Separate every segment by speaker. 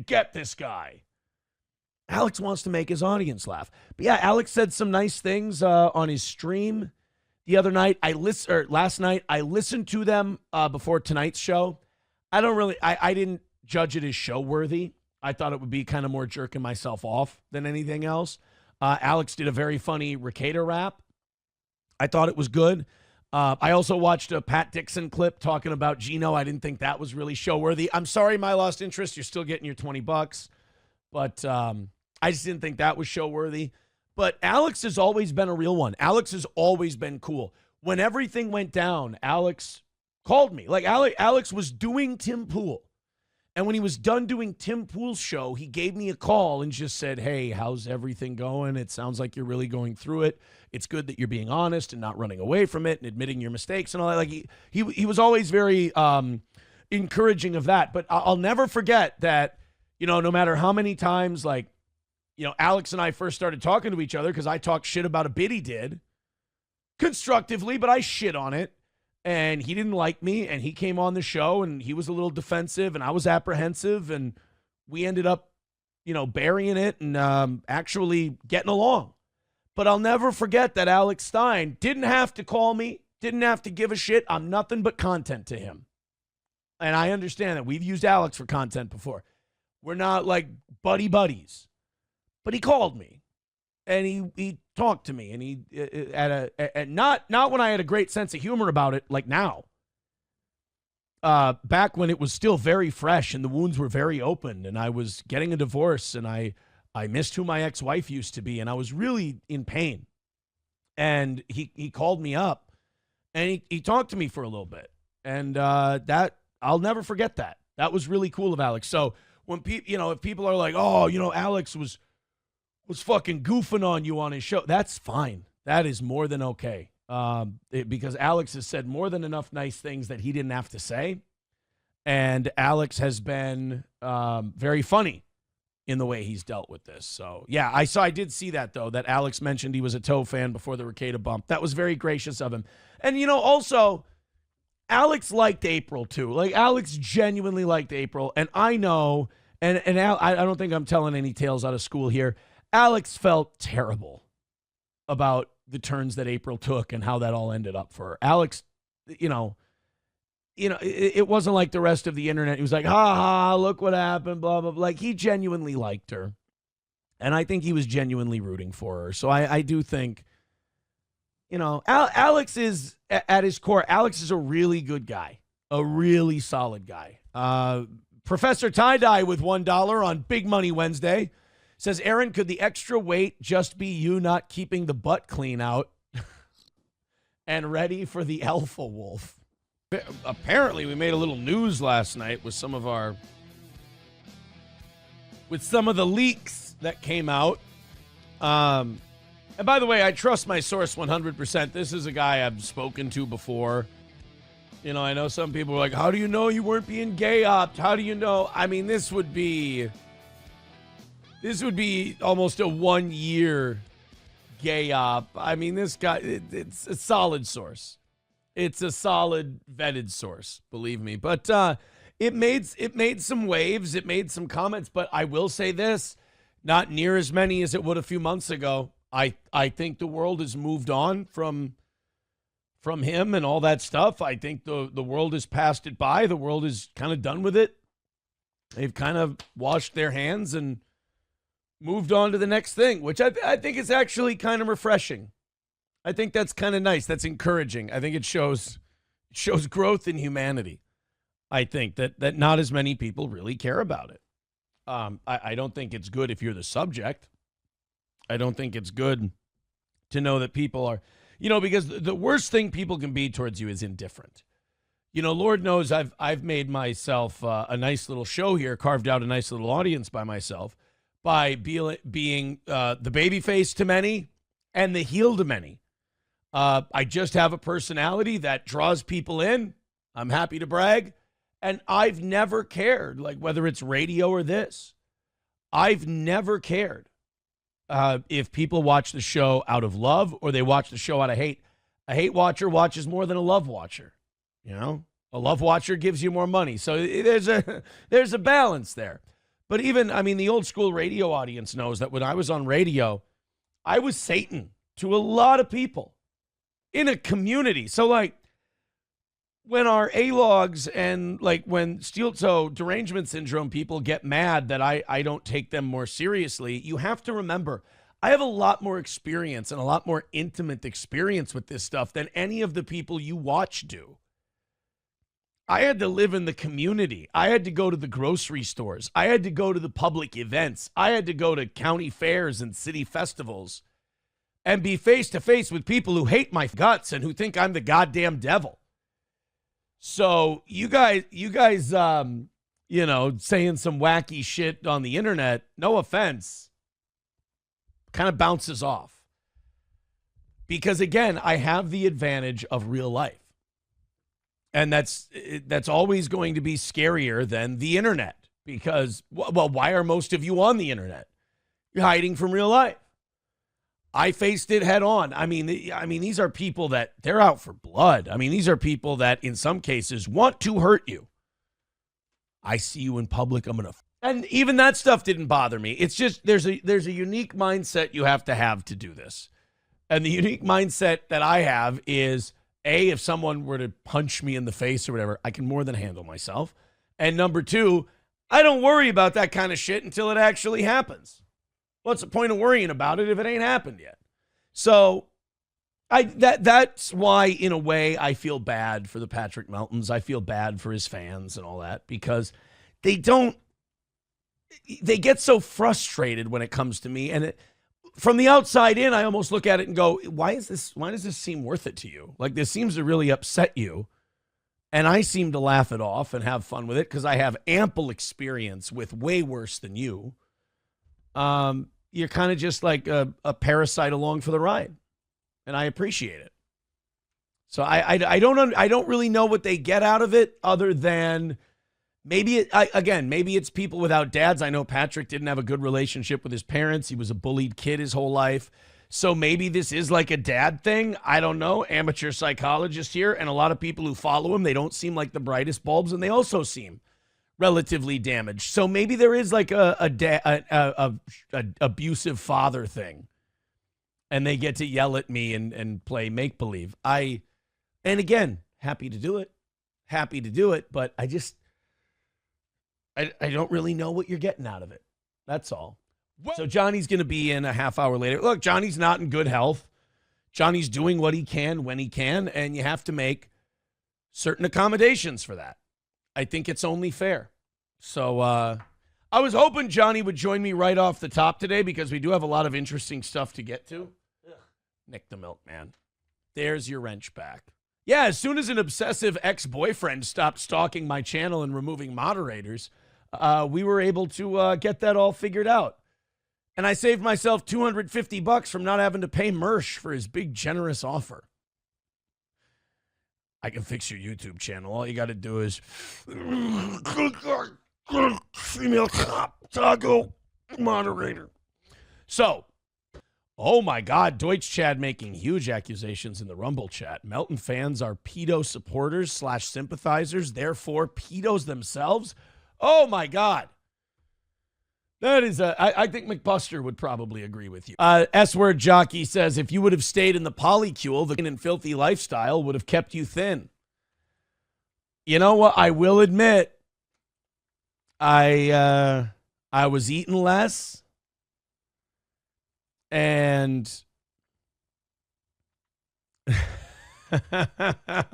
Speaker 1: can't get this guy. Alex wants to make his audience laugh. But yeah, Alex said some nice things on his stream the other night. Last night. I listened to them before tonight's show. I didn't judge it as show worthy. I thought it would be kind of more jerking myself off than anything else. Alex did a very funny Ricada rap. I thought it was good. I also watched a Pat Dixon clip talking about Gino. I didn't think that was really show worthy. I'm sorry, my lost interest. You're still getting your $20, but I just didn't think that was show worthy. But Alex has always been a real one. Alex has always been cool. When everything went down, Alex called me. Like Alex was doing Tim Pool. And when he was done doing Tim Pool's show, he gave me a call and just said, hey, how's everything going? It sounds like you're really going through it. It's good that you're being honest and not running away from it and admitting your mistakes and all that. Like he was always very encouraging of that. But I'll never forget that, no matter how many times, Alex and I first started talking to each other because I talked shit about a bit he did constructively, but I shit on it. And he didn't like me, and he came on the show, and he was a little defensive, and I was apprehensive, and we ended up, burying it and actually getting along. But I'll never forget that Alex Stein didn't have to call me, didn't have to give a shit. I'm nothing but content to him. And I understand that. We've used Alex for content before. We're not like buddy buddies. But he called me. And he talked to me, and he not when I had a great sense of humor about it, like now. Back when it was still very fresh and the wounds were very open, and I was getting a divorce, and I missed who my ex-wife used to be, and I was really in pain. And he called me up, and he talked to me for a little bit, and that I'll never forget that. That was really cool of Alex. So when people, if people are like, oh, Alex was fucking goofing on you on his show, that's fine. That is more than okay. Because Alex has said more than enough nice things that he didn't have to say. And Alex has been very funny in the way he's dealt with this. So, yeah, I did see that, though, that Alex mentioned he was a Toe fan before the Ricada bump. That was very gracious of him. And, also, Alex liked April, too. Like, Alex genuinely liked April. And I know, and I don't think I'm telling any tales out of school here, Alex felt terrible about the turns that April took and how that all ended up for her. Alex, it wasn't like the rest of the internet. He was like, ha ha, look what happened, blah, blah, blah. Like, he genuinely liked her. And I think he was genuinely rooting for her. So I do think, Alex is, at his core, Alex is a really good guy, a really solid guy. Professor Tie-Dye with $1 on Big Money Wednesday. Says, Aaron, could the extra weight just be you not keeping the butt clean out and ready for the alpha wolf? Apparently, we made a little news last night with some of the leaks that came out. And by the way, I trust my source 100%. This is a guy I've spoken to before. I know some people are like, how do you know you weren't being gay-opped? How do you know? I mean, this would be almost a 1-year gay op. I mean, this guy, it's a solid source. It's a solid vetted source, believe me. But it made some waves. It made some comments. But I will say this, not near as many as it would a few months ago. I think the world has moved on from him and all that stuff. I think the world has passed it by. The world is kind of done with it. They've kind of washed their hands and moved on to the next thing, which I think is actually kind of refreshing. I think that's kind of nice. That's encouraging. I think it shows growth in humanity. I think that not as many people really care about it. I don't think it's good if you're the subject. I don't think it's good to know that people are, because the worst thing people can be towards you is indifferent. Lord knows I've made myself a nice little show here, carved out a nice little audience by myself, by being the baby face to many and the heel to many. I just have a personality that draws people in. I'm happy to brag. And I've never cared, like whether it's radio or this. I've never cared if people watch the show out of love or they watch the show out of hate. A hate watcher watches more than a love watcher. A love watcher gives you more money. So there's a balance there. But even, I mean, the old school radio audience knows that when I was on radio, I was Satan to a lot of people in a community. So, like, when our A-logs and, like, when steel-toe derangement syndrome people get mad that I don't take them more seriously, you have to remember, I have a lot more experience and a lot more intimate experience with this stuff than any of the people you watch do. I had to live in the community. I had to go to the grocery stores. I had to go to the public events. I had to go to county fairs and city festivals and be face to face with people who hate my guts and who think I'm the goddamn devil. So you guys, saying some wacky shit on the internet, no offense, kind of bounces off. Because again, I have the advantage of real life. And that's always going to be scarier than the internet because, well, why are most of you on the internet? You're hiding from real life. I faced it head on. I mean, these are people that they're out for blood. I mean, these are people that in some cases want to hurt you. I see you in public. And even that stuff didn't bother me. It's just there's a unique mindset you have to do this. And the unique mindset that I have is, A, if someone were to punch me in the face or whatever, I can more than handle myself. And number two, I don't worry about that kind of shit until it actually happens. What's the point of worrying about it if it ain't happened yet? So that's why, in a way, I feel bad for the Patrick Meltons. I feel bad for his fans and all that because they get so frustrated when it comes to me. And from the outside in, I almost look at it and go, why does this seem worth it to you? Like, this seems to really upset you. And I seem to laugh it off and have fun with it because I have ample experience with way worse than you. You're kind of just like a parasite along for the ride. And I appreciate it. So I don't really know what they get out of it other than maybe it's people without dads. I know Patrick didn't have a good relationship with his parents. He was a bullied kid his whole life. So maybe this is like a dad thing. I don't know. Amateur psychologist here. And a lot of people who follow him, they don't seem like the brightest bulbs. And they also seem relatively damaged. So maybe there is like a abusive father thing. And they get to yell at me and play make-believe. And again, happy to do it. But I don't really know what you're getting out of it. That's all. So Johnny's going to be in a half hour later. Look, Johnny's not in good health. Johnny's doing what he can when he can, and you have to make certain accommodations for that. I think it's only fair. So I was hoping Johnny would join me right off the top today because we do have a lot of interesting stuff to get to. Ugh. Nick the Milkman. There's your wrench back. Yeah, as soon as an obsessive ex-boyfriend stopped stalking my channel and removing moderators, we were able to get that all figured out. And I saved myself $250 from not having to pay Mersh for his big, generous offer. I can fix your YouTube channel. All you got to do is female cop, toggle, moderator. So, oh my God, Deutsch Chad making huge accusations in the Rumble chat. Melton fans are pedo supporters / sympathizers, therefore pedos themselves. Oh my God. That is, I think McBuster would probably agree with you. S-word jockey says, if you would have stayed in the polycule, the thin and filthy lifestyle would have kept you thin. You know what? I will admit, I was eating less, and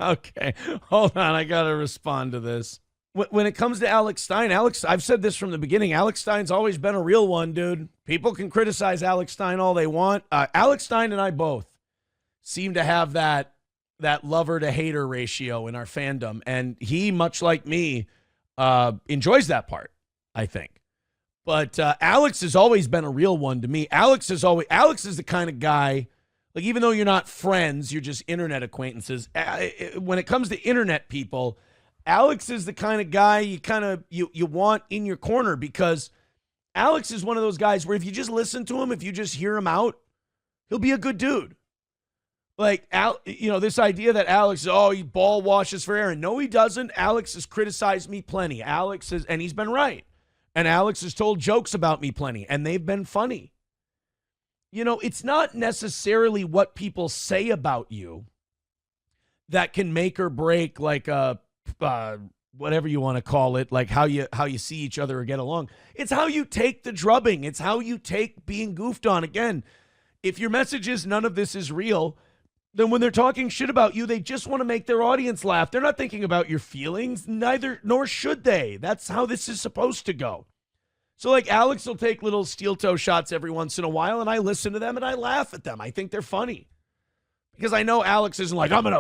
Speaker 1: okay, hold on, I gotta respond to this. When it comes to Alex Stein, I've said this from the beginning. Alex Stein's always been a real one, dude. People can criticize Alex Stein all they want. Alex Stein and I both seem to have that lover to hater ratio in our fandom, and he, much like me, enjoys that part, I think. But Alex has always been a real one to me. Alex is the kind of guy, like, even though you're not friends, you're just internet acquaintances. When it comes to internet people, Alex is the kind of guy you want in your corner, because Alex is one of those guys where if you just listen to him, if you just hear him out, he'll be a good dude. Like, this idea that Alex, he ball washes for Aaron. No, he doesn't. Alex has criticized me plenty. And he's been right. And Alex has told jokes about me plenty, and they've been funny. You know, it's not necessarily what people say about you that can make or break like a whatever you want to call it, like how you see each other or get along. It's how you take the drubbing. It's how you take being goofed on. Again, if your message is none of this is real, then when they're talking shit about you, they just want to make their audience laugh. They're not thinking about your feelings, nor should they. That's how this is supposed to go. So like Alex will take little steel toe shots every once in a while, and I listen to them and I laugh at them. I think they're funny. Because I know Alex isn't like, I'm going to